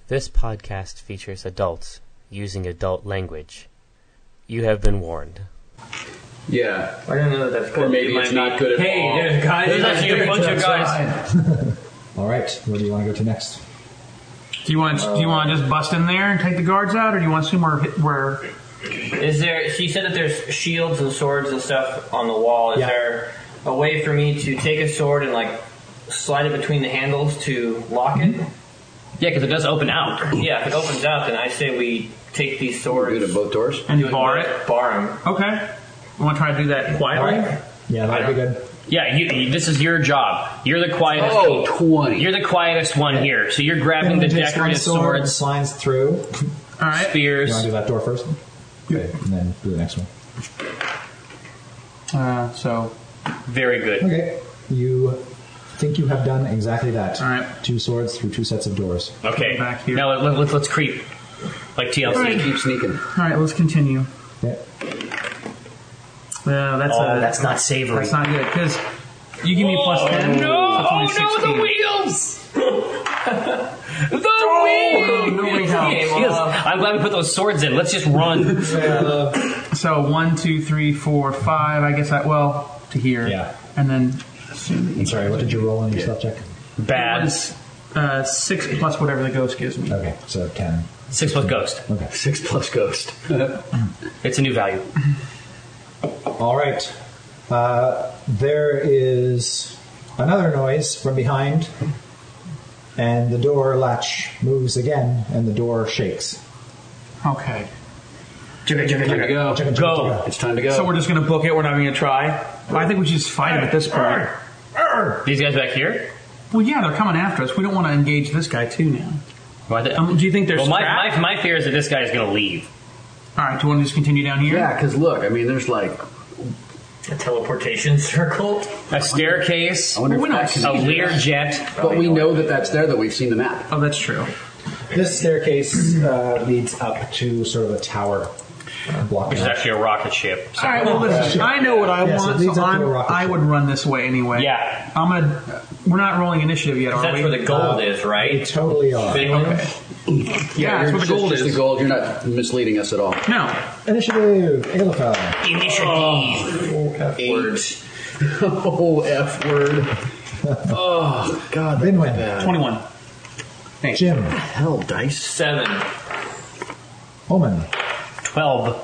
This podcast features adults using adult language. You have been warned. Yeah. I don't know that that's good. Or maybe it's not good at all. Hey, there's guys. There's actually a bunch of guys. All right, where do you want to go to next? Do you want to just bust in there and take the guards out, or do you want to see where? Is there? She said that there's shields and swords and stuff on the wall. Is there a way for me to take a sword and like slide it between the handles to lock it? Yeah, because it does open out. Yeah, if it opens out, then I say we take these swords. Do it at both doors? And bar it? Bar them. Okay. You want to try to do that quietly? Yeah, that'd be good. Yeah, this is your job. You're the quietest. Oh, 20. You're the quietest one here. So you're grabbing the decorative swords, slides through. All right. spears. You want to do that door first? Okay, and then do the next one. So. Very good. Okay, you think you have done exactly that. All right. 2 swords through 2 sets of doors. Okay. Back here. Now let's creep. Like TLC. Right. Keep sneaking. All right, let's continue. Okay. That's not savory. That's not good because you give me plus 10. No! So it's only Oh 16. no, the wheels! The wheels! Nobody helps. Yes, I'm glad we put those swords in. Let's just run. So 1, 2, 3, 4, 5. I guess to here. Yeah. And then. I'm sorry, what did you roll on your stealth check? Bad. 6 plus whatever the ghost gives me. Okay, so 10. 6 plus ghost. Okay. 6 plus ghost. It's a new value. All right. There is another noise from behind, and the door latch moves again, and the door shakes. Okay. Time to go. Go. It's time to go. So we're just going to book it. We're not going to try. I think we should just fight him at this point. These guys back here? Well, yeah, they're coming after us. We don't want to engage this guy too now. Do you think there's Well, scrap? my fear is that this guy is going to leave. All right, do you want to just continue down here? Yeah, because look, I mean, there's like A teleportation circle. A staircase, I wonder Well, we if that don't a can be Lear jet. But we know that that's there, that we've seen the map. Oh, that's true. This staircase leads up to sort of a tower block. Which is actually a rocket ship. So. All right, well, listen, I know what I Yes, it want, leads so up to a rocket I ship. would run this way anyway. Yeah. We're not rolling initiative yet, are That's we? where the gold is, You right? totally are. Okay. Yeah, that's you're what the gold just is. the gold. You're not misleading us at all. No. Initiative, Aelifel. Initiative. Oh, F word. Oh, God. that's Binwin. bad. 21. Jim. Hell, dice. 7. Oman. 12.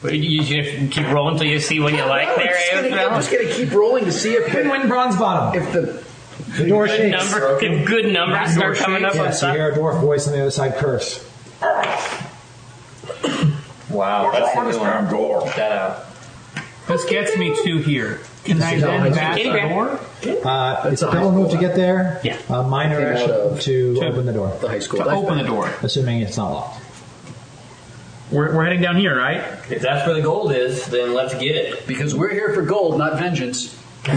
You should keep rolling until you see what you like there, I'm AFL. just going to keep rolling to see if Binwin Bronzebottom. if the door Good shakes. good numbers start coming up on Yes, you top. hear a dwarf voice on the other side curse. Wow, that's a good one. Check that out. This gets me to here. Can I then bash the door? It's a double move to get there. Yeah. A minor Out action of- to open the door, high school. To open the door. assuming it's not locked. We're heading down here, right? If that's where the gold is, then let's get it. Because we're here for gold, not vengeance. Can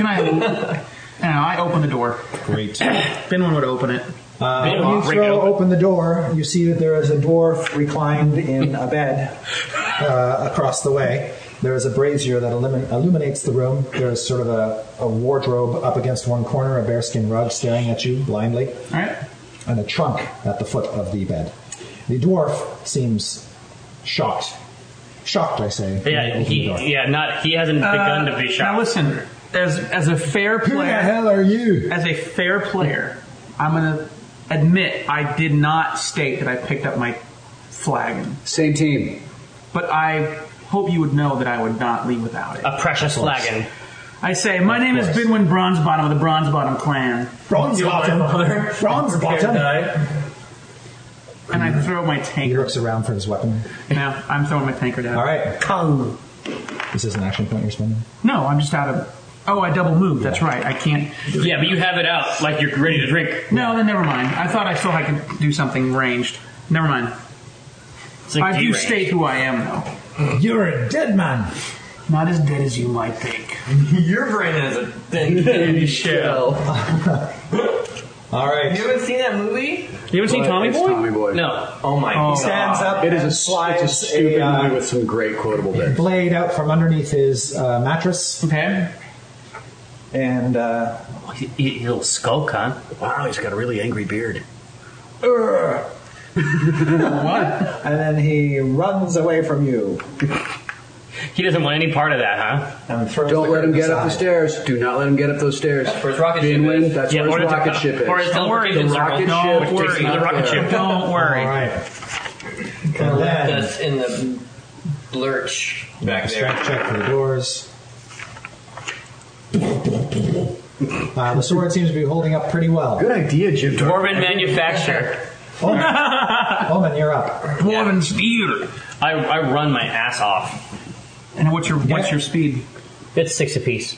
I open the door. Great. Binwin would open it. When you throw open the door, you see that there is a dwarf reclined in a bed across the way. There is a brazier that illuminates the room. There is sort of a wardrobe up against one corner, a bearskin rug staring at you blindly, All right. and a trunk at the foot of the bed. The dwarf seems shocked. Shocked, I say. Yeah, he hasn't begun to be Now shocked. listen, as a fair Who the player, hell are you? as a fair player, I'm gonna admit I did not state that I picked up my flagon, Same team. but I hope you would know that I would not leave without it. A precious flagon. I say, my name is Binwin Bronzebottom of the Bronzebottom clan. Bronzebottom. Bronzebottom. And I throw my He tankard. looks around for his weapon. Now, I'm throwing my tankard out. All right. Kung. Is this an action point you're spending? No, I'm just out of... Oh, I double moved. That's right. I can't... Yeah, but you have it out like you're ready to drink. No, then never mind. I thought I still had to do something ranged. Never mind. It's like I do D-range. state who I am, though. You're a dead man. Not as dead as you might think. Your brain is a thin candy shell. All right. You haven't seen that movie? You haven't seen Tommy It's Boy? Tommy Boy. No. Oh my god. Stands up. It is and it's a slides stupid movie with some great quotable bits. blade out from underneath his mattress. Okay. And He'll skulk, huh? Wow, he's got a really angry beard. what? And then he runs away from you. He doesn't want any part of that, huh? And throws Don't the let him curtain get up the aside. stairs. Do not let him get up those stairs. That's where his rocket ship Binwin, is. that's where his or rocket ship is. Or his teleportation The circle. rocket No, ship which takes takes you to the you rocket there. ship. Don't worry. All right. And And left then us in the lurch back there. strength check for the doors. The sword seems to be holding up pretty well. Good idea, Jim. Dwarven manufacture. Omen, you're up. Dwarven speed. I run my ass off. And what's your speed? It's 6 apiece.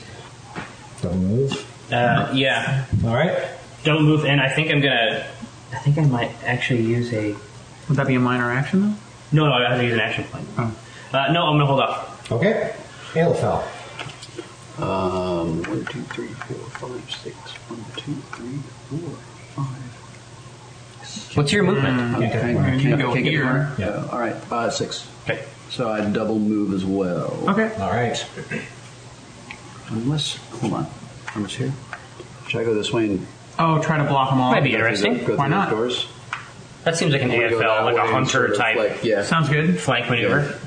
Don't move. Yeah. All right. Don't move, and I think I might actually use a... Would that be a minor action though? No, I have to use an action point. Oh. No, I'm going to hold off. Okay. Aelfel. 1, 2, 3, 4, 5, 6. 1, 2, 3, 4, 5. What's your movement? Okay. You go Can't get here. more. Yeah. All right. 6. Okay. So I double move as well. Okay. All right. Unless, hold on. How much here? Should I go this way and Oh, try to block them all. Might be interesting. go through Why not? those doors? That seems like an I'm gonna go AFL, that like way a and hunter sort of type Like, yeah. Sounds good. flank maneuver.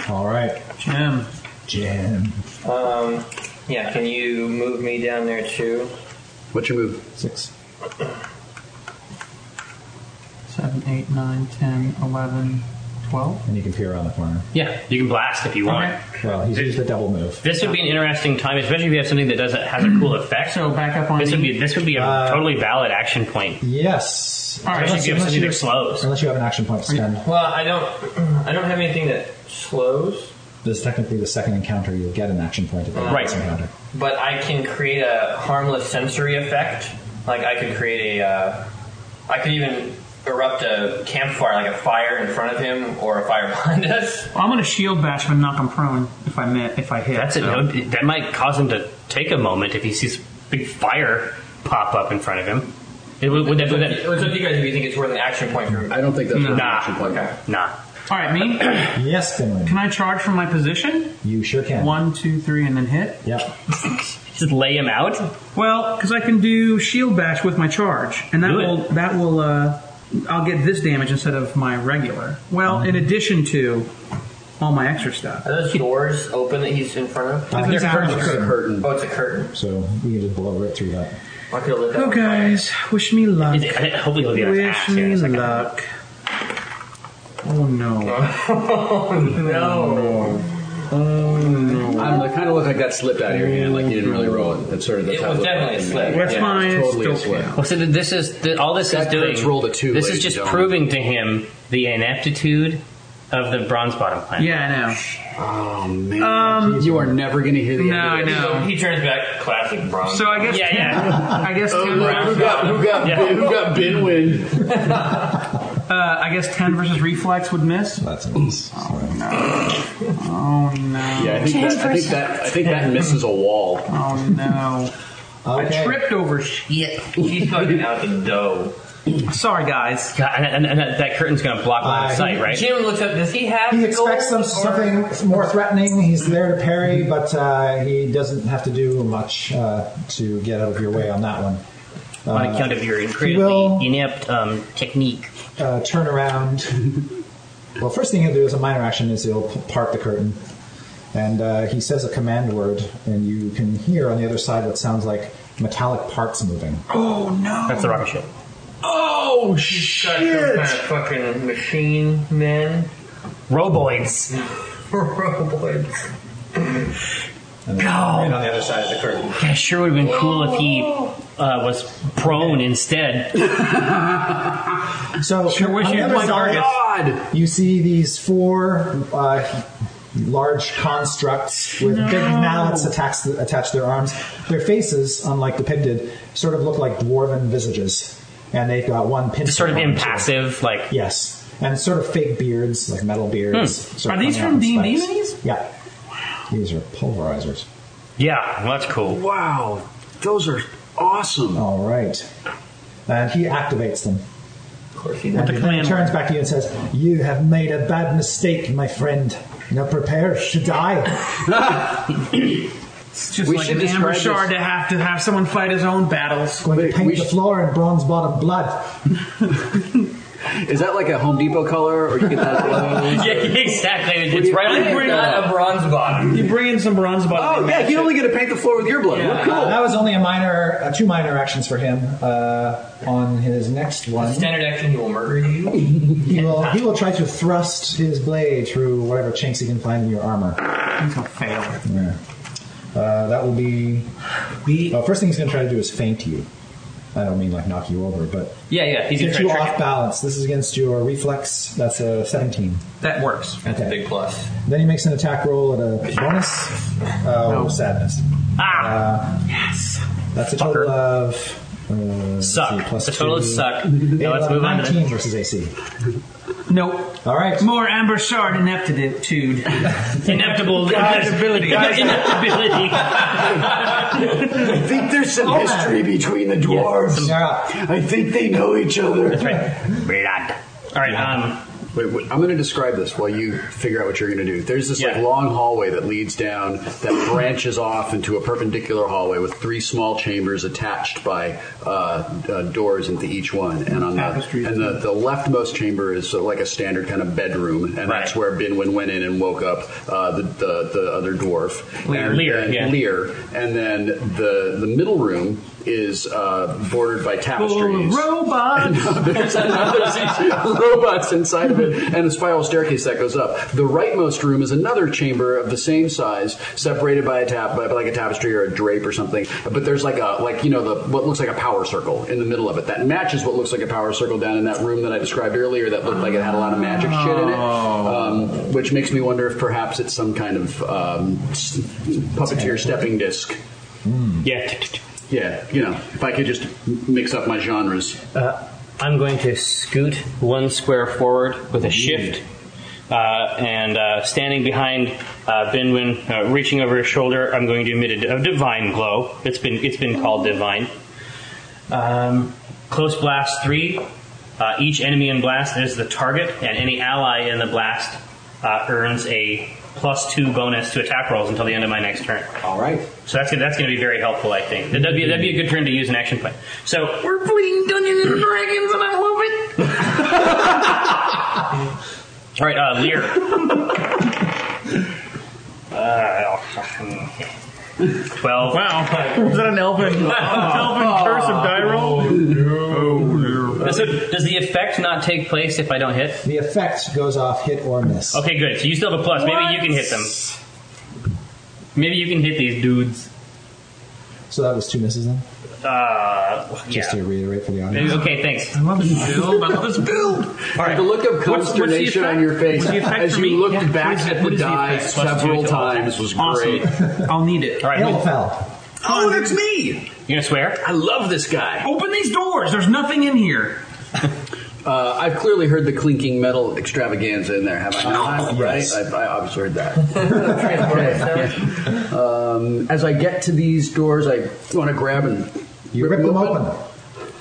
All right. Jim. Yeah, can you move me down there too? What's your move? 6. 7, 8, 9, 10, 11, 12. And you can peer around the corner. Yeah, you can blast if you want. Okay. Well, he's used the double move. This would be an interesting time, especially if you have something that has a cool effect. So back up on This would me. be a totally valid action point. Yes. All right, Especially if you have something that slows. Unless you have an action point to spend. Well, I don't have anything that slows, This is technically the second encounter. You'll get an action point at the Right. next encounter. but I can create a harmless sensory effect. Like I could create I could even erupt a campfire, like a fire in front of him or a fire behind us. I'm going to shield bash him and knock him prone if I hit. That's it. so. That might cause him to take a moment if he sees big fire pop up in front of him. Would that? It's up to you guys if you think it's worth an action point for me. I don't think that's an Nah. action point. Okay. Nah. All right, me. Yes, Binwin. Can I charge from my position? You sure can. 1, 2, 3, and then hit? Yep. Just lay him out. Well, because I can do shield bash with my charge, and Do it. that will I'll get this damage instead of my regular. Well, in addition to all my extra stuff. Are those doors open that he's in front of? He's They're behind the curtains. curtain. Oh, it's a curtain. So we can just blow right through that. I could have lit that Oh, on fire. guys, wish me luck. Hopefully he'll get his Wish ass here in me a second. luck. Oh no. No. I don't know. It kind of looked like that slipped out of your hand, like you didn't really roll it. That's It how was looked definitely a like. slip. That's Yeah, fine. it's totally a It's still slip. count. Well, so all this is That doing. Kurtz rolled a 2, This ladies is just and proving to him the ineptitude of the Bronzebottom clan. Yeah, I know. Oh man, you are never going to hear the No, end I of this. know. He turns back, classic bronze. So I guess Yeah. I guess Oh, 10 look, who got Yeah. who got Binwin? I guess 10 versus reflex would miss. That's a miss. Oh no. Yeah, I think that misses a wall. Oh no. Okay. I tripped over shit. He's fucking out the dough. Sorry, guys. God, and that curtain's going to block line of sight, right? Jim looks up. Does he have? He the expects gold, something more threatening. He's there to parry, but he doesn't have to do much to get out of your way on that one. On account of your will- incredibly inept technique. Turn around. Well, first thing he'll do as a minor action is he'll part the curtain. And he says a command word, and you can hear on the other side what sounds like metallic parts moving. Oh no. That's the rocket ship. Oh He's got some kind of fucking machine men. Roboids. Robots. And then right on the other side of the curtain. Yeah, it sure would have been cool if he was prone instead. So Sure wish on the you'd other won side, Argus. you see these 4 large constructs with big mallets attached to their arms. Their faces, unlike depicted, sort of look like dwarven visages. And they've got one pincer. Sort of on them, impassive, like... Yes. And sort of fake beards, like metal beards. sort Are of these coming from out in D&D spikes. minis? Yeah. These are pulverizers. Yeah, well, that's cool. Wow, those are awesome. All right. And he activates them. Of course he And does. the then command he turns word. back to you and says, "You have made a bad mistake, my friend. Now prepare to die." It's just We like should an amber describe shard to have someone fight his own battles. Going to paint the floor in Bronzebottom blood. Is that like a Home Depot color, or you get that at Lowe's? Yeah, exactly. It's right on Bring out a Bronzebottom. You bring in some Bronzebottom. Oh, yeah, you only get to paint the floor with your blood. Yeah. Cool. That was only two minor actions for him. On his next one, Standard action, he will murder you. he will try to thrust his blade through whatever chinks he can find in your armor. He's gonna fail. Yeah. That will be. First thing he's going to try to do is feint you. I don't mean like knock you over, but Yeah, he's gonna get try you to trick off balance. This is against your reflex. That's a 17. That works. That's a big plus. Then he makes an attack roll at a bonus. Sadness. Yes. That's a total of. Suck. Plus The total 2. is suck. Now let's move on to 19 versus AC. Nope. All right. More amber shard ineptitude. Ineptable. Ineptability. Ineptability. I think there's some history between the dwarves. Yeah. I think they know each other. That's right. Blood. All right. Wait, I'm going to describe this while you figure out what you're going to do. There's this like long hallway that leads down that branches off into a perpendicular hallway with 3 small chambers attached by doors into each one. And on the leftmost chamber is like a standard kind of bedroom, and that's where Binwin went in and woke up the other dwarf, Lear. And then the middle room is bordered by tapestries. Robots. There's robots inside of it, and a spiral staircase that goes up. The rightmost room is another chamber of the same size, separated by a tapestry or a drape or something. But there's like what looks like a power circle in the middle of it that matches what looks like a power circle down in that room that I described earlier that looked like it had a lot of magic shit in it, which makes me wonder if perhaps it's some kind of puppeteer stepping disc. Yeah, if I could just mix up my genres. I'm going to scoot 1 square forward with a shift, and standing behind Binwin, reaching over his shoulder, I'm going to emit a divine glow. It's been called divine. Close blast 3. Each enemy in blast is the target, and any ally in the blast earns a +2 bonus to attack rolls until the end of my next turn. All right. So that's going to be very helpful, I think. That'd be a good turn to use an action plan. So we're playing Dungeons and Dragons, and I love it. All right, Lear. 12. Wow. Is that an elven curse of die roll? So does the effect not take place if I don't hit? The effect goes off hit or miss. Okay, good. So you still have a plus. Maybe you can hit them. Maybe you can hit these dudes. So that was 2 misses then? Just to reiterate for the audience. Okay, thanks. I love this build. All right. The look of consternation on your face as you looked back at the die several times was great. Awesome. I'll need it. All right. Hellfell. Oh, that's me! You gonna swear? I love this guy. Open these doors. There's nothing in here. I've clearly heard the clinking metal extravaganza in there, have I not? Yes. Right? I obviously heard that. As I get to these doors, I want to grab and You rip them open.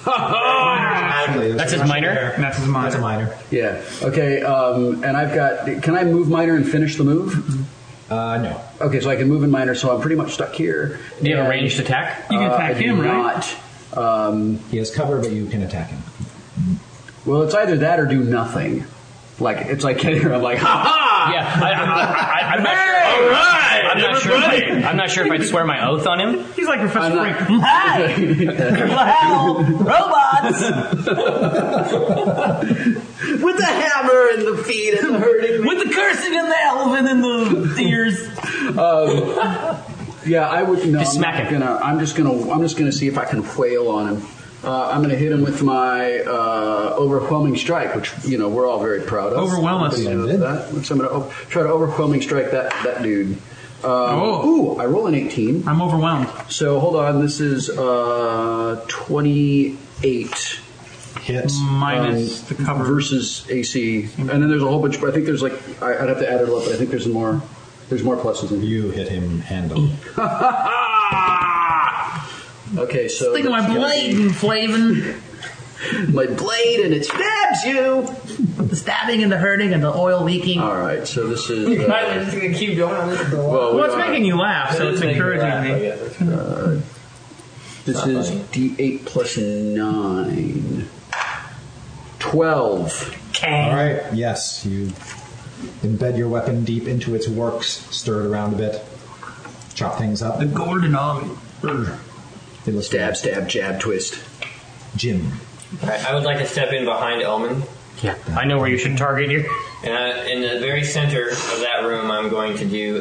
That's his minor? That's his minor. That's a minor. Yeah. Okay. And I've got. Can I move minor and finish the move? No. Okay, so I can move in minor, so I'm pretty much stuck here. Do you have a ranged attack? You can attack him, right? He has cover, but you can attack him. Well, it's either that or do nothing. Like it's like I'm like, ha ha! Yeah, I'm not sure. All right, I'm not sure if I'd swear my oth on him. He's like Professor Frank. Robots! With the hammer and the feet and the hurting. With the cursing and the elven and the ears. Yeah, I would. No, Just smack him. I'm just gonna see if I can whail on him. I'm going to hit him with my overwhelming strike, which we're all very proud of. Overwhelm us. So I'm going to try to overwhelming strike that dude. Ooh, I roll an 18. I'm overwhelmed. So hold on, this is 28 Hit. Minus the cover. versus AC, and then there's a whole bunch. I think there's like I'd have to add it up, but I think there's more pluses in here. You hit him handily. Okay, so Think of my blade, Flavin. my blade, and it stabs you. the stabbing and the hurting and the oil leaking. All right, so this is. I'm just going to keep going on this. Well, it's making you laugh, so it's encouraging me. This is D8 plus 9. 12. All right. Yes, you embed your weapon deep into its works, stir it around a bit, chop things up. The golden army. Stab, stab, jab, twist. Jim. I would like to step in behind Oman. Yeah, I know where you should target here. And in the very center of that room, I'm going to do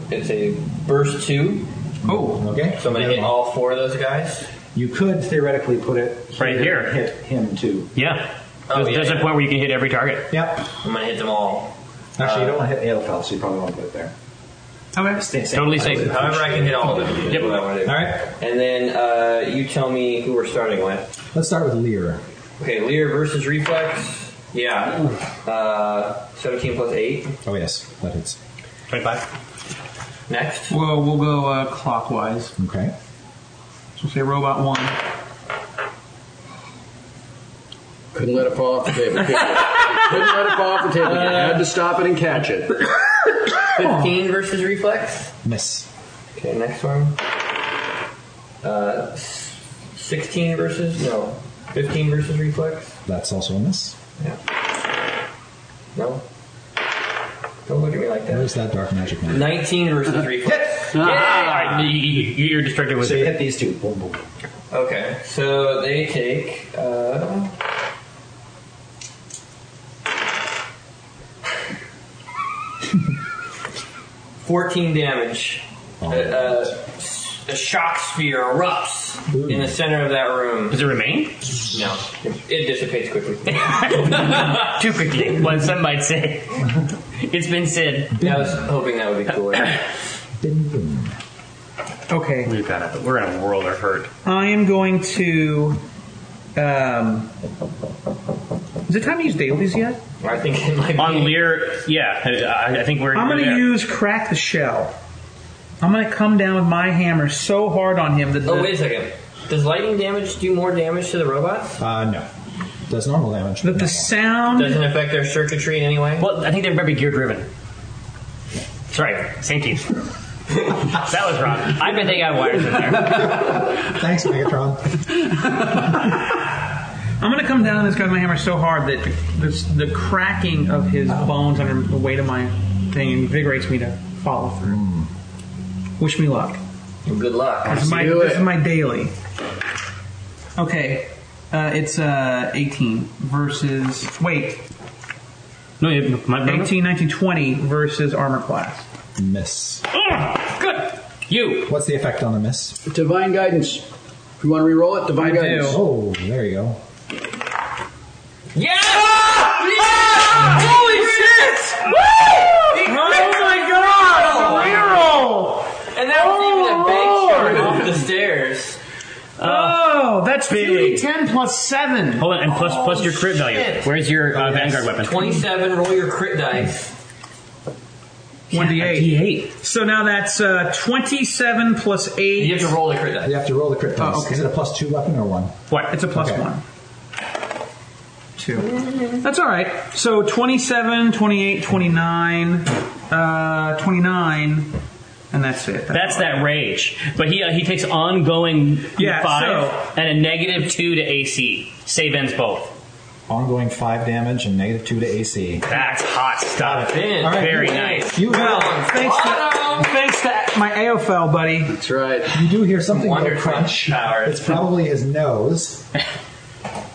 it's a burst 2. Oh, Okay. So I'm going to hit all 4 of those guys. You could theoretically put it Right here. and hit him too. Yeah. Oh, There's a point where you can hit every target. Yep. I'm going to hit them all. Actually, you don't want to hit Aelfel, so you probably want to put it there. okay. Totally safe. However, I can hit all of them. Yep. What I want to do. All right. And then you tell me who we're starting with. Let's start with Lear. Okay, Lear versus Reflex. Yeah. 17 plus 8. Oh yes, that hits. 25. Next. Well, we'll go clockwise. Okay. So we'll say robot 1. Couldn't let it fall off the table. Couldn't let it fall off the table. You had to stop it and catch it. 15 versus Reflex. Miss. Okay, next one. 16 versus 15 versus Reflex. That's also a miss. Yeah. No. Don't look at me like that. Where's that dark magic man? 19 versus Reflex. Alright, you're distracted with So you it. hit these two. Boom, boom. Okay, so they take 14 damage. A shock sphere erupts in the center of that room. Does it remain? No, it dissipates quickly. Too quickly, one some might say. It's been said. I was hoping that would be cooler. Binwin. Okay. We're in a world of hurt. I am going to. Is it time to use dailies yet? I think it might be. On Lear, yeah, I think we're. I'm going to use Crack the Shell. I'm going to come down with my hammer so hard on him that. Oh, wait a second. Does lightning damage do more damage to the robots? No. Does normal damage. That the sound. Doesn't affect their circuitry in any way? Well, I think they're very gear driven. That's right, same team. That was wrong. I bet they got wires in there. Thanks, Megatron. I'm going to come down on this guy with my hammer so hard that the cracking of his bones under the weight of my thing invigorates me to follow through. Wish me luck. Well, good luck. This is my daily. Okay, it's 18 versus... Wait. No, 18, 19, 20 versus armor class. Miss. Good. You. What's the effect on the miss? Divine guidance. If you want to re-roll it, divine guidance. Oh, there you go. Yeah! Holy shit! Oh my god! And that was even a bank shot off the stairs. Oh, that's big. 10 plus 7. Hold on, and plus your crit value. shit. Where's your Vanguard weapon? 27, roll your crit dice. 1d8. D8. So now that's 27 plus 8. You have to roll the crit dice. You have to roll the crit dice. okay. Is it a +2 weapon or 1? What? It's a plus Okay. 1. 2. That's all right. So 27, 28, 29, 29, and that's it. That's that rage. But he takes ongoing 5 and a -2 to AC. Save ends both. Ongoing 5 damage and -2 to AC. That's hot stuff. In. All right. Very nice. You Thanks to my AOFL, buddy. That's right. You do hear something Wonder go crunch. powers. It's probably his nose.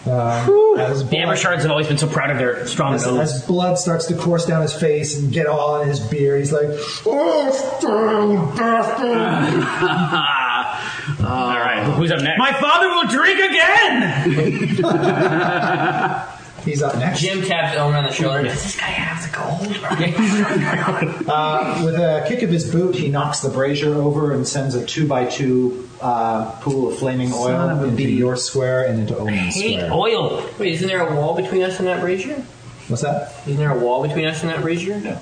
As The Amber Shards have always been so proud of their strong nose. as blood starts to course down his face and get all in his beard, he's like, "Oh, stone bastard!" All right, who's up next? My father will drink again! He's up next. Jim taps Elmer on the shoulder. Does this guy have the gold? With a kick of his boot, he knocks the brazier over and sends a 2x2 pool of flaming oil into your square and into Omen's Hate square. oil. Wait, isn't there a wall between us and that brazier? What's that? Isn't there a wall between us and that brazier? No.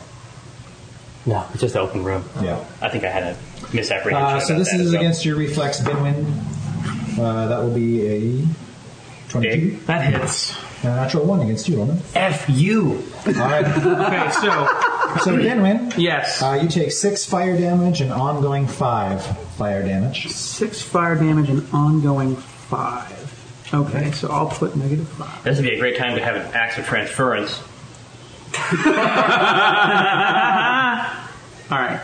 No, it's just an open room. Yeah. I think I had a misapprehension. So about this that is as well. against your reflex, Binwin. That will be a 22. Big. That hits. Natural 1 against you, Roman. F you. All right. Okay, So Binwin, yes. you take 6 fire damage and ongoing 5 fire damage. 6 fire damage and ongoing 5. Okay, so I'll put -5. This would be a great time to have an axe of transference. All right.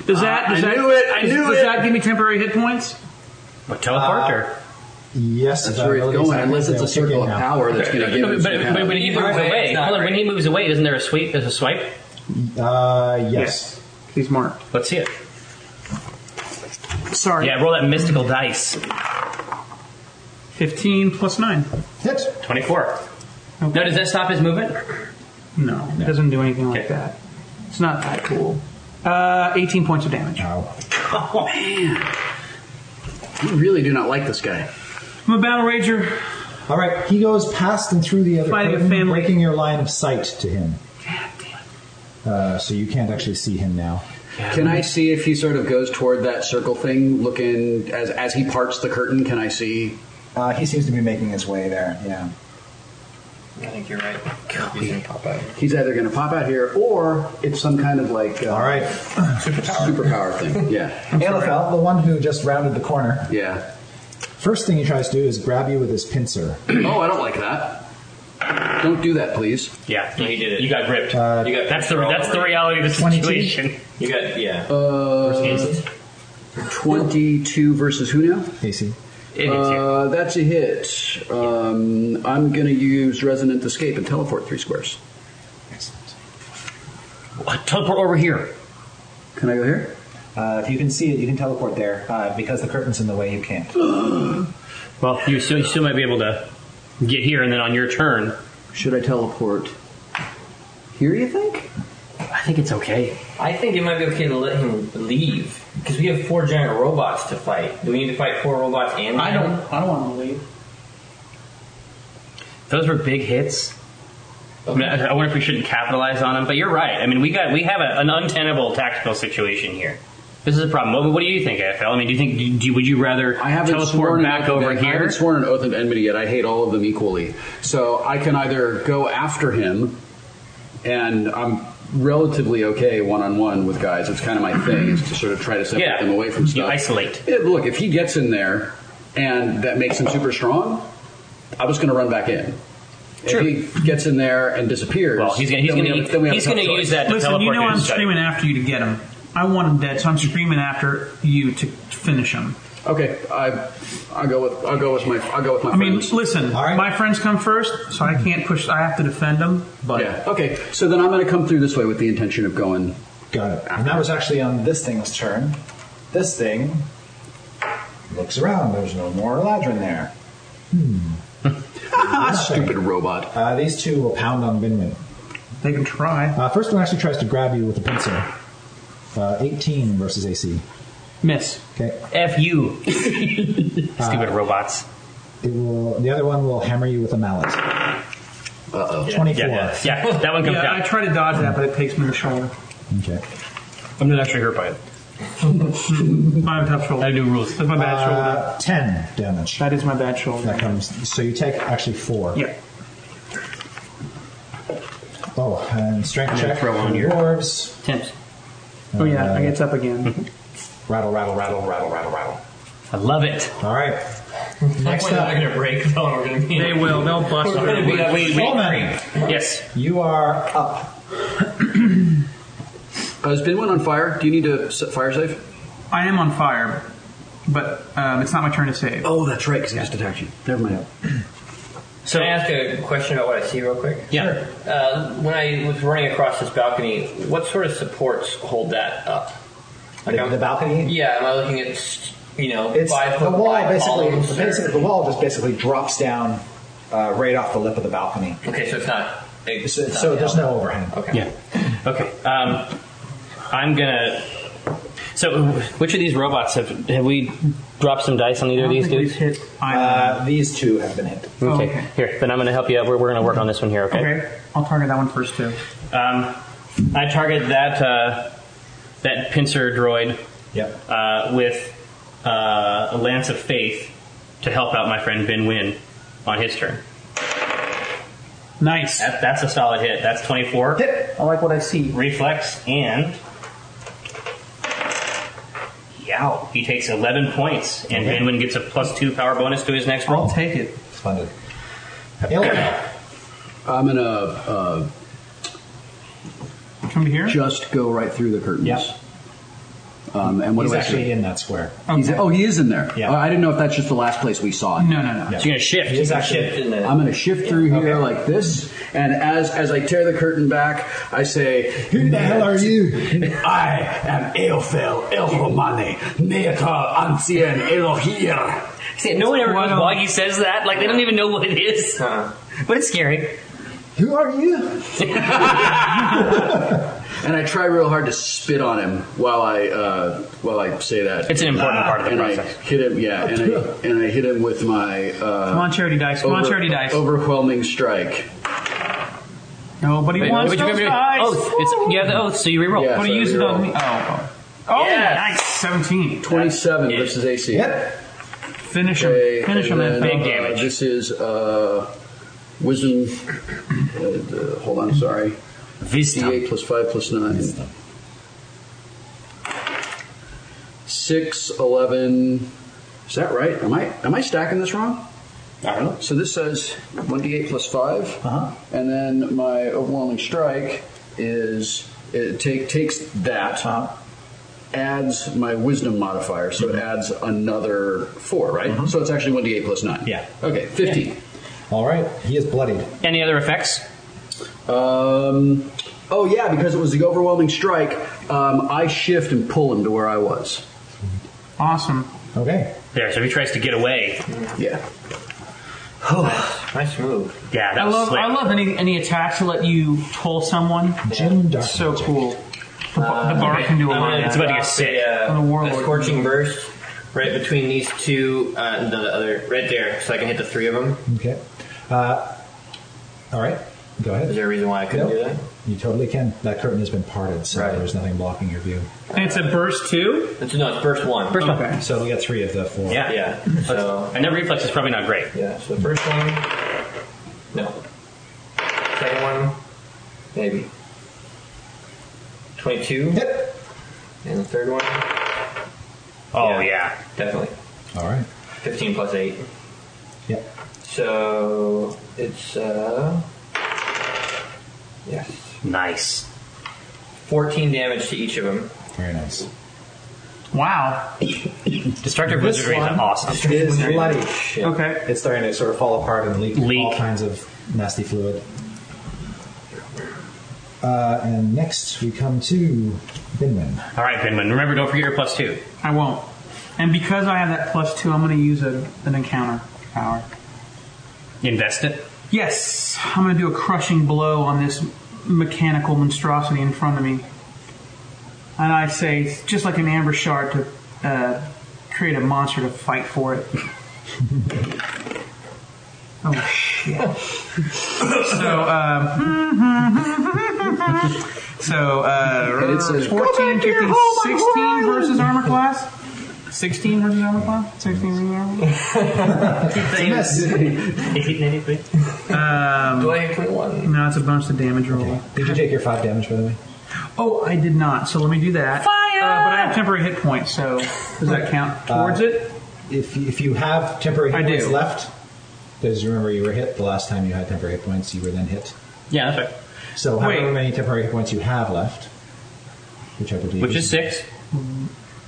Does that I knew it. Does that give me temporary hit points? What, teleport or? Yes, That's where he's going, unless it's a circle of power that's going to give him some But when he moves away, hold on, when he moves away, isn't there a sweep? There's a swipe? Yes. He's marked. Let's see it. Sorry. Yeah, roll that mystical dice. 15 plus 9. Hit. 24. Okay. Now, does that stop his movement? No, it doesn't do anything like Okay. that. It's not that cool. 18 points of damage. Ow. Oh, man. You really do not like this guy. I'm a battle rager. All right, he goes past and through the other Fighting a curtain, family. breaking your line of sight to him. So you can't actually see him now. Can I see if he sort of goes toward that circle thing, looking as he parts the curtain? Can I see? He seems to be making his way there. Yeah. I think you're right. He's gonna pop out. He's either going to pop out here, or it's some kind of like All right. superpower thing. Yeah, Alethel, the one who just rounded the corner. yeah. First thing he tries to do is grab you with his pincer. Oh, I don't like that. Don't do that, please. Yeah, he did it. You got gripped. You got That's the reality of the 22? situation. You got 22 versus who now? AC. It hits you. That's a hit. I'm going to use Resonant Escape and teleport 3 squares. Teleport over here. Can I go here? If you can see it, you can teleport there. Because the curtain's in the way, you can't. Well, you still might be able to get here, and then on your turn, Should I teleport here, you think? I think it's okay. I think it might be okay to let him leave because we have 4 giant robots to fight. Do we need to fight 4 robots and I don't want to leave. Those were big hits. I wonder if we shouldn't capitalize on them. But you're right. I mean, we have an untenable tactical situation here. This is a problem. What do you think, AFL? I mean, do you think would you rather I haven't teleport back over I here? haven't sworn an oath of enmity yet. I hate all of them equally. So I can either go after him, and I'm relatively okay one-on-one with guys. It's kind of my thing, is to sort of try to separate them away from stuff. You isolate. Yeah, look, if he gets in there and that makes him super strong, I'm just going to run back in. Sure. If he gets in there and disappears, Well, he's going to use that to Listen, teleport you know to I'm his study. screaming after you to get him. I want him dead, so I'm screaming after you to finish him. Okay, I'll go with my I mean, friends. listen, All right. my friends come first, so I can't push. I have to defend them. But Yeah. Okay. So then I'm going to come through this way with the intention of going. Got it. And that was actually on this thing's turn. This thing looks around. There's no more Eladrin there. Stupid robot. These two will pound on Binwin. they can try. First one actually tries to grab you with a pincer. 18 versus AC. Miss. Okay. F you. Stupid robots. It will. The other one will hammer you with a mallet. 24. Yeah, that one comes Yeah, I down. try to dodge that, but it takes me in the shoulder. Okay. I'm not actually hurt by it. I have a tough shoulder. I do rules. That's my bad shoulder. 10 damage. That is my bad shoulder. That comes. So you take actually 4. Yeah. Oh, and strength check throw on for your- dwarves. Temps. Oh yeah, I gets up again. Rattle, rattle, rattle, rattle, rattle, rattle. I love it. All right. Next They're up, going to break. We're going to be. They will. They'll bust. We're going to be up. Holman, Yes. you are up. Has Binwin on fire? Do you need to fire save? I am on fire, but it's not my turn to save. Oh, that's right, because he just attacked you. Never mind. So can I ask a question about what I see real quick? Yeah. When I was running across this balcony, what sort of supports hold that up? Like The balcony? Yeah, am I looking at, It's 5 the foot wall. wide columns? The wall just basically drops down right off the lip of the balcony. Okay, so it's not. So there's no overhang. Okay. Yeah. Okay. I'm gonna. So, which of these robots have we dropped some dice on either of these dudes? Hit either. These two have been hit. Okay. okay. Here, then I'm gonna help you out. We're gonna work on this one here. Okay. Okay, I'll target that one first too. I target that pincer droid Yep. with a lance of faith to help out my friend Binwin on his turn. Nice. That's a solid hit. That's 24. Hit. I like what I see. Reflex, and yow, he takes 11 points, and Binwin gets a +2 power bonus to his next roll. I'll take it. Splendid. I'm gonna Come here. just go right through the curtains. Yep. And what He's do I actually see? in that square. Okay. He is in there. Yeah. Oh, I didn't know if that's just the last place we saw him. No. Yeah. So you're going to shift. He is actually Shift in the. I'm going to shift through here like this, and as I tear the curtain back, I say, Who the hell are you? I am Eofel Elromane, Neatar Ancien Elohir. See, no one ever knows why he says that. Like, they don't even know what it is. But it's scary. Who are you? And I try real hard to spit on him while I say that. It's an important part of the and process. I hit him, and I hit him with my Come on, charity dice. Come on, charity dice. overwhelming strike. Nobody wants Wait, those dice. you have the oath, so you reroll. Yeah. What do you use it on me? Oh, Yes. nice. 17. 27 versus AC. Yep. Finish him. Okay, Finish him. and That then, big damage. This is wisdom. Hold on, sorry. Wisdom. D8 plus 5 plus 9. 6, 11. Is that right? Am I stacking this wrong? I don't know. So this says 1d8 plus 5, Uh-huh. and then my overwhelming strike is takes that, adds my wisdom modifier, so it adds another 4, right? So it's actually 1d8 plus 9. Yeah. Okay, 15. All right. He is bloodied. Any other effects? Oh yeah, because it was the overwhelming strike. I shift and pull him to where I was. Awesome. Okay. There, so if he tries to get away. Yeah. Nice move. Yeah, that I was love slick. any attacks to let you pull someone. Jim Darkmagic. So cool. The bard can do a lot of It's that. about to get sick. On the warlord. A scorching burst right between these two, the other right there, so I can hit the 3 of them. Okay. All right. Go Is ahead. there a reason why I couldn't Nope. do that? You totally can. That curtain has been parted, so Right. there's nothing blocking your view. And it's a burst too? It's burst 1. First one. Okay. So we got 3 of the 4. Yeah. Yeah. So And their reflex is probably not great. yeah. So the first one, no. Second one, maybe. 22, Hit. and the third one, Oh, yeah. definitely. All right. 15 plus 8. Yep. So it's yes, Nice. 14 damage to each of them. Very nice. Wow. Destructive This Wizardry is one awesome. is bloody. Okay. It's starting to sort of fall apart and leak all kinds of nasty fluid. And next we come to Binwin. All right, Binwin. Remember, don't forget your +2. I won't. And because I have that +2, I'm going to use an encounter power. Invest it. Yes, I'm going to do a crushing blow on this mechanical monstrosity in front of me. And I say, just like an amber shard, to create a monster to fight for it. Oh, shit. And it says, 14, 15, 16 versus armor class? 16 versus armor class? 16 versus armor class? Yes. 18, anything? Do I hit 21? No, it's a bonus to damage roll. Did you take your 5 damage, by the way? Oh, I did not. So let me do that. Fire! But I have temporary hit points, so does that count towards it? If you have temporary hit I points do. left, because remember you were hit the last time you had temporary hit points, you were then hit. Yeah, that's right. So Wait. however many temporary hit points you have left, which I believe Which is 6.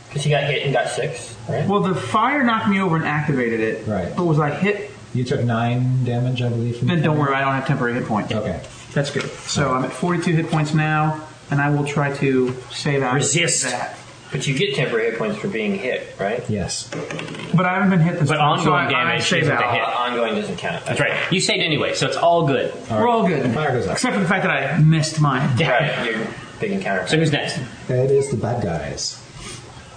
Because he got hit and got 6, right? Well, the fire knocked me over and activated it. Right. But was I hit? You took 9 damage, I believe. From Then the don't fire. worry, I don't have temporary hit points. Okay. That's good. So I'm at 42 hit points now, and I will try to save out Resist. that. But you get temporary hit points for being hit, right? Yes. But I haven't been hit this But time, so ongoing I damage save isn't a out. hit. Ongoing doesn't count. That's right. You saved anyway, so it's all good. We're all good. Fire goes up. Except for the fact that I missed mine. Right, your big encounter. So who's next? It is the bad guys.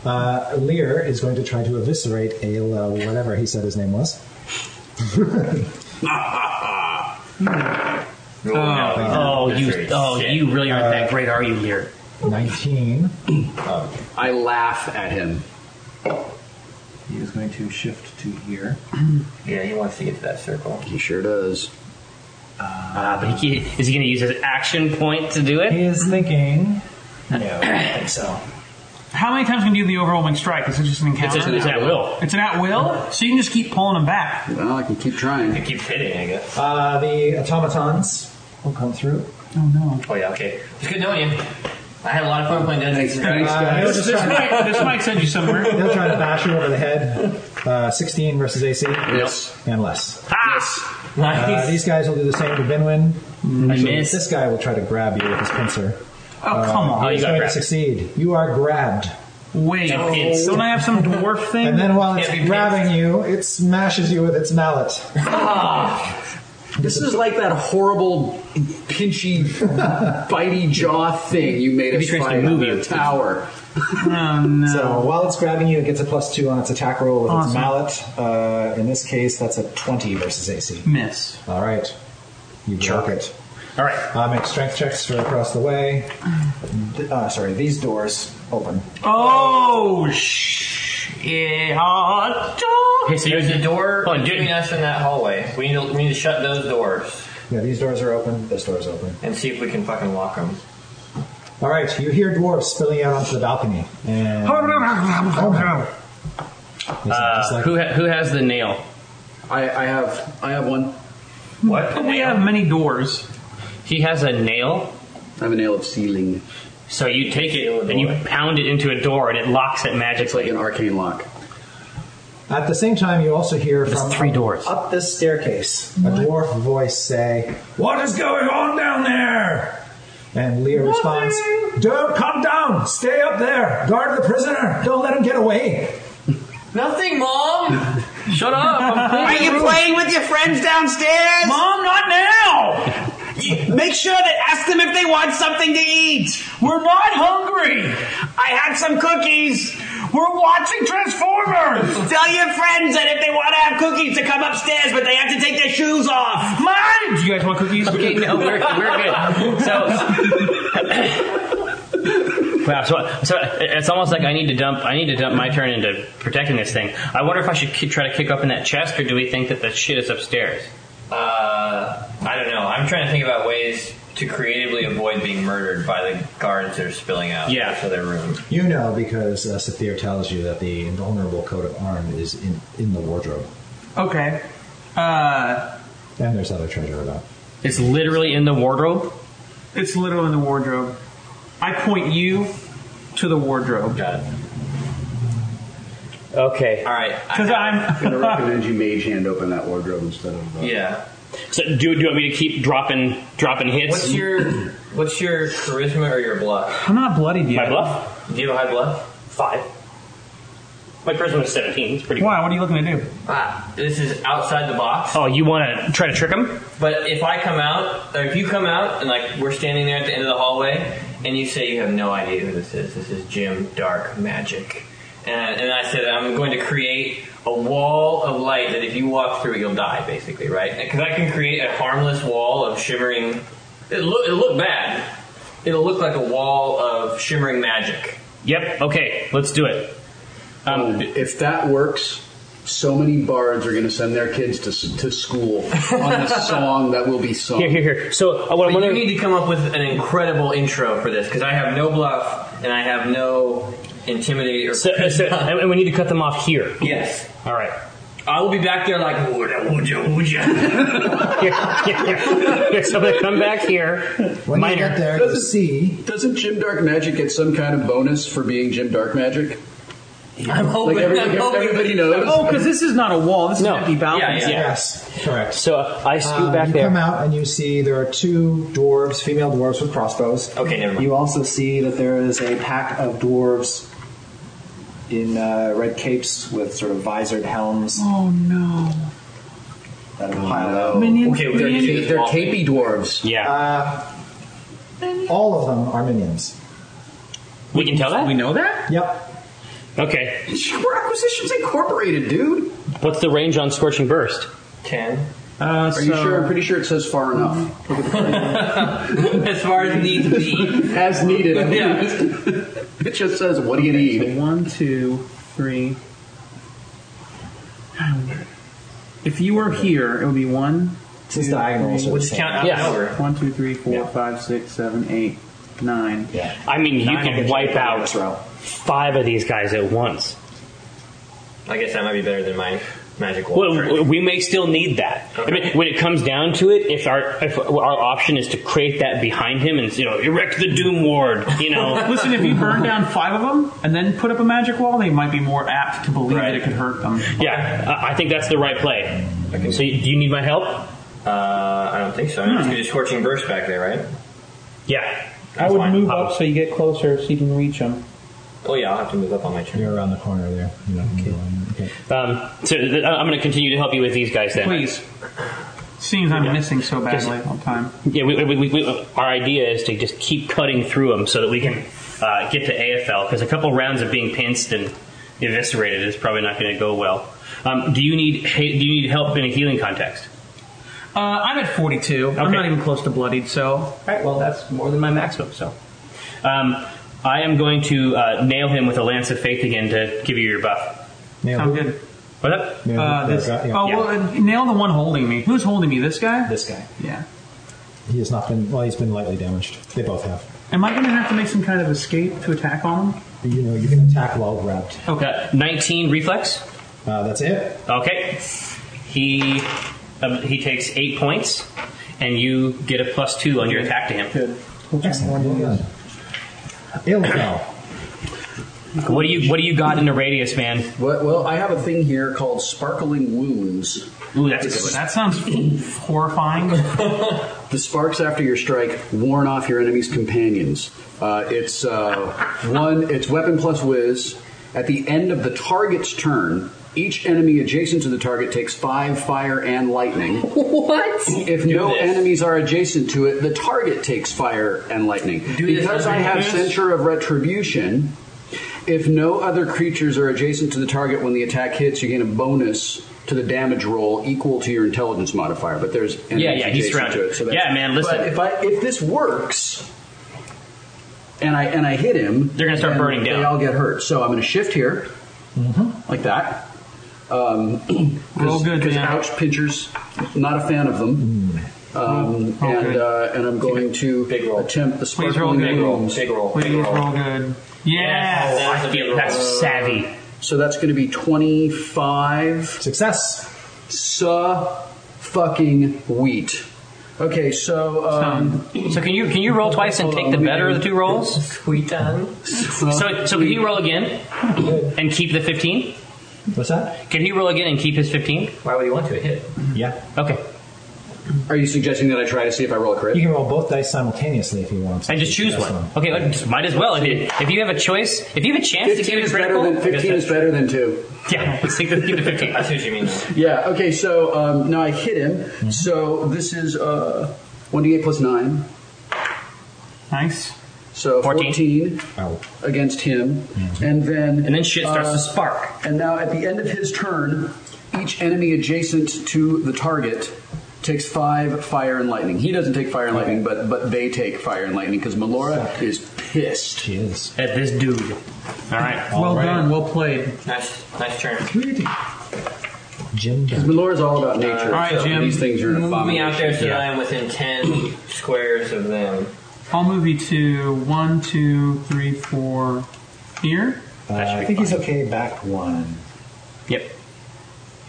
Lear is going to try to eviscerate Ale, whatever he said his name was. You really aren't that great, are you, Lear? 19. I laugh at him. He is going to shift to here. Yeah, he wants to get to that circle. He sure does. But is he going to use his action point to do it? He is thinking. No, I don't think so. How many times can you do the overwhelming strike? Is it just an encounter? It's at will. It's an at will? So you can just keep pulling them back. Well, I can keep trying. It keeps hitting, I guess. The automatons will come through. Oh, no. Oh, yeah, okay. It's good knowing you. I had a lot of fun playing Dungeons and Dragons. This might send you somewhere. They'll try to bash you over the head. 16 versus AC. Yes. And less. Yes. Nice. These guys will do the same to Binwin. I miss. This guy will try to grab you with his pincer. Oh, come on. He's going to succeed. You are grabbed. Wait. Don't I have some dwarf thing? And then while it's Can't be grabbing you, it smashes you with its mallet. This is like that horrible, pinchy, bitey jaw thing you made us tries to fight move on you. the tower. Oh, no. So while it's grabbing you, it gets a +2 on its attack roll with Awesome. its mallet. In this case, that's a 20 versus AC. Miss. All right. You broke it. All right. Make strength checks for across the way. Sorry, these doors open. Oh, shit. Okay, so There's a door Hold on, between us and that hallway. We need to shut those doors Yeah, these doors are open. This door's open. and see if we can fucking lock them. All right, you hear dwarves spilling out onto the balcony. And who has the nail? I have one. What? We have many doors. He has a nail. I have a nail of sealing. So you take it and you pound it into a door and it locks it It's magically. like an arcane lock. At the same time, you also hear from 3 doors. up this staircase a dwarf voice say, "What is going on down there?" And Leah responds, "Don't come down. Stay up there. Guard the prisoner. Don't let him get away." Nothing, Mom! Shut up! Are you playing with your friends downstairs? Mom, not now! Make sure that ask them if they want something to eat. We're not hungry! I have some cookies. We're watching Transformers! Tell your friends that if they want to have cookies to come upstairs, but they have to take their shoes off. Mine! Do you guys want cookies? Okay, no, we're good. So, wow. So it's almost like I need to dump my turn into protecting this thing. I wonder if I should try to kick open that chest, or do we think that the shit is upstairs? I don't know. I'm trying to think about ways to creatively avoid being murdered by the guards that are spilling out to their room. You know because Sathir tells you that the invulnerable coat of arms is in the wardrobe. Okay. And there's other treasure about. It's literally in the wardrobe? It's literally in the wardrobe. I point you to the wardrobe. Got it. Okay. All right. Because I'm going to recommend you mage hand open that wardrobe instead of... Yeah. So do you want me to keep dropping hits? What's your charisma or your bluff? I'm not bloodied yet. My bluff? Do you have a high bluff? 5. My charisma is 17. It's pretty good. Why? What are you looking to do? This is outside the box. Oh, you want to try to trick him? But if I come out, or if you come out and like we're standing there at the end of the hallway, and you say you have no idea who this is Jim Darkmagic, and I said I'm going to create a wall of light that if you walk through it, you'll die, basically, right? Because I can create a harmless wall of shimmering. It'll look bad. It'll look like a wall of shimmering magic. Yep. Okay. Let's do it. If that works, so many bards are going to send their kids to school on this song that will be sung. Here. So what I'm But you wondering... need to come up with an incredible intro for this, because I have no bluff and I have no intimidate or. and we need to cut them off here. Yes. All right. I will be back there like, would ya? Here, so I'm going to come back here. When you get there, you see... Doesn't Jim Darkmagic get some kind of bonus for being Jim Darkmagic? I'm hoping. Like everybody knows. Oh, because this is not a wall. This is an empty balcony. Yeah. Yes, correct. So I scoot back you there. come out and you see there are 2 dwarves, female dwarves with crossbows. Okay, never mind. You also see that there is a pack of dwarves in red capes with sort of visored helms. Oh, no. That are piled out. Minions. Okay, we're gonna do They're capey dwarves. Yeah. All of them are minions. We can tell that? We know that? Yep. Okay. We're Acquisitions Incorporated, dude. What's the range on Scorching Burst? 10. Are you sure? I'm pretty sure it says far enough. As far as needs be. As needed. Yeah. It just says, what do you need? 1, 2, 3, If you were here, it would be 1, 2, It's diagonal, so We'll it's just the count same. up and over. 1, 2, 3, 4, Yeah. 5, 6, 7, 8, 9. Yeah. I mean, you 9 will can get wipe you out this row. 5 of these guys at once. I guess that might be better than my magic wall. Well, we may still need that. I mean, when it comes down to it, if our option is to create that behind him and erect the Doom Ward, Listen, if you burn down 5 of them and then put up a magic wall, they might be more apt to believe that it could hurt them. Yeah, I think that's the right play. So, do you need my help? I don't think so. I'm just going to do Scorching Burst back there, right? Yeah. I would fine. move up so you get closer so you can reach them. Oh yeah, I'll have to move up on my turn. You're around the corner there. Okay. I'm going to continue to help you with these guys then. Please. Seems I'm missing so badly all the time. Yeah, our idea is to just keep cutting through them so that we can get to AFL, because a couple rounds of being pinched and eviscerated is probably not going to go well. Do you need help in a healing context? I'm at 42. I'm Okay. not even close to bloodied, so... All right, well, that's more than my maximum, so. I am going to nail him with a Lance of Faith again to give you your buff. Sound good. What's up? This. Yeah. Oh, well, nail the one holding me. Who's holding me? This guy? This guy. Yeah. He has not been. Well, he's been lightly damaged. They both have. Am I going to have to make some kind of escape to attack on him? You can attack while grabbed. Okay. 19 reflex. That's it. Okay. He takes 8 points, and you get a +2 on your attack to him. Good. Excellent. Ilfel. What do you got in the radius, man? Well, I have a thing here called Sparkling Wounds. Ooh, that's a good one. That sounds horrifying. The sparks after your strike warn off your enemy's companions. It's weapon plus whiz. At the end of the target's turn, each enemy adjacent to the target takes 5 fire and lightning. What? If no enemies are adjacent to it, the target takes fire and lightning. Because I have Censure of Retribution, if no other creatures are adjacent to the target when the attack hits, you gain a bonus to the damage roll equal to your intelligence modifier. But there's enemies he's adjacent to surrounded. it. So Yeah, man, listen. But if this works, and I hit him, They're gonna start then burning down. They all get hurt. So I'm going to shift here, like that. Roll good, Because man. ouch pinchers, not a fan of them. And I'm going to attempt the Please roll Sparkling good. Wounds. Big roll. Please roll good. Yeah. That's savvy. So that's going to be 25. Success. Fucking wheat. Okay, so So can you roll twice and take the better of the 2 rolls? Sweet on. So can he roll again and keep the 15? What's that? Can he roll again and keep his 15? Why would you want to hit? Yeah. Okay. are you suggesting that I try to see if I roll a crit? You can roll both dice simultaneously if you want. And just choose That's one. Okay, might as well. If you have a choice, if you have a chance to 15 give it is critical, better than 15 is better than 2. Yeah, let's take the 15. I see what you mean. Yeah. Okay. So now I hit him. So this is 1d8 plus 9. Nice. So 14 Ow. against him, and then shit starts to spark. And now at the end of his turn, each enemy adjacent to the target takes 5 fire and lightning. He doesn't take fire and lightning, but they take fire and lightning because Melora is pissed. She is. At this dude. All right. Well done. Well played. Nice turn. Jim. Melora's all about nature. All right, so Jim. These things are an Move me out there so abomination. that I'm within 10 squares of them. I'll move you to 1, 2, 3, 4 here. I think he's okay back 1. Yep.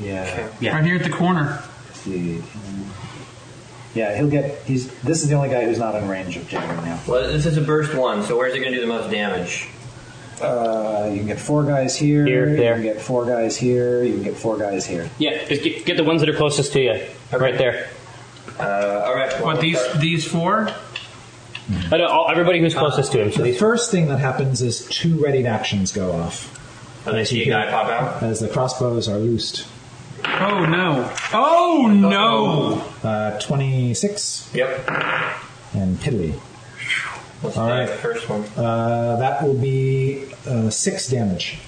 Yeah. Yeah. Right here at the corner. Let's see. Yeah, he'll get. This is the only guy who's not in range of Jim right now. Well, this is a burst 1, so where's it going to do the most damage? You can get 4 guys here. Here, you there. can get 4 guys here. You can get 4 guys here. Yeah, just get the ones that are closest to you. Right there. All right. Well, What, these 4? Everybody who's closest to him. So The these. first thing that happens is 2 readied actions go off And I see a guy pop out. as the crossbows are loosed. Oh no. Oh no. 26 Yep. and piddly. Let's All do right. the first one. That will be 6 damage.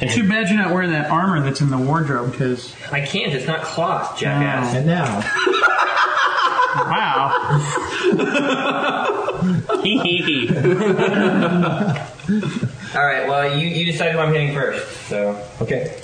Too bad you're not wearing that armor that's in the wardrobe because I can't. It's not cloth, jackass. And now, wow. Hee hee hee. All right. Well, you decide who I'm hitting first. So okay.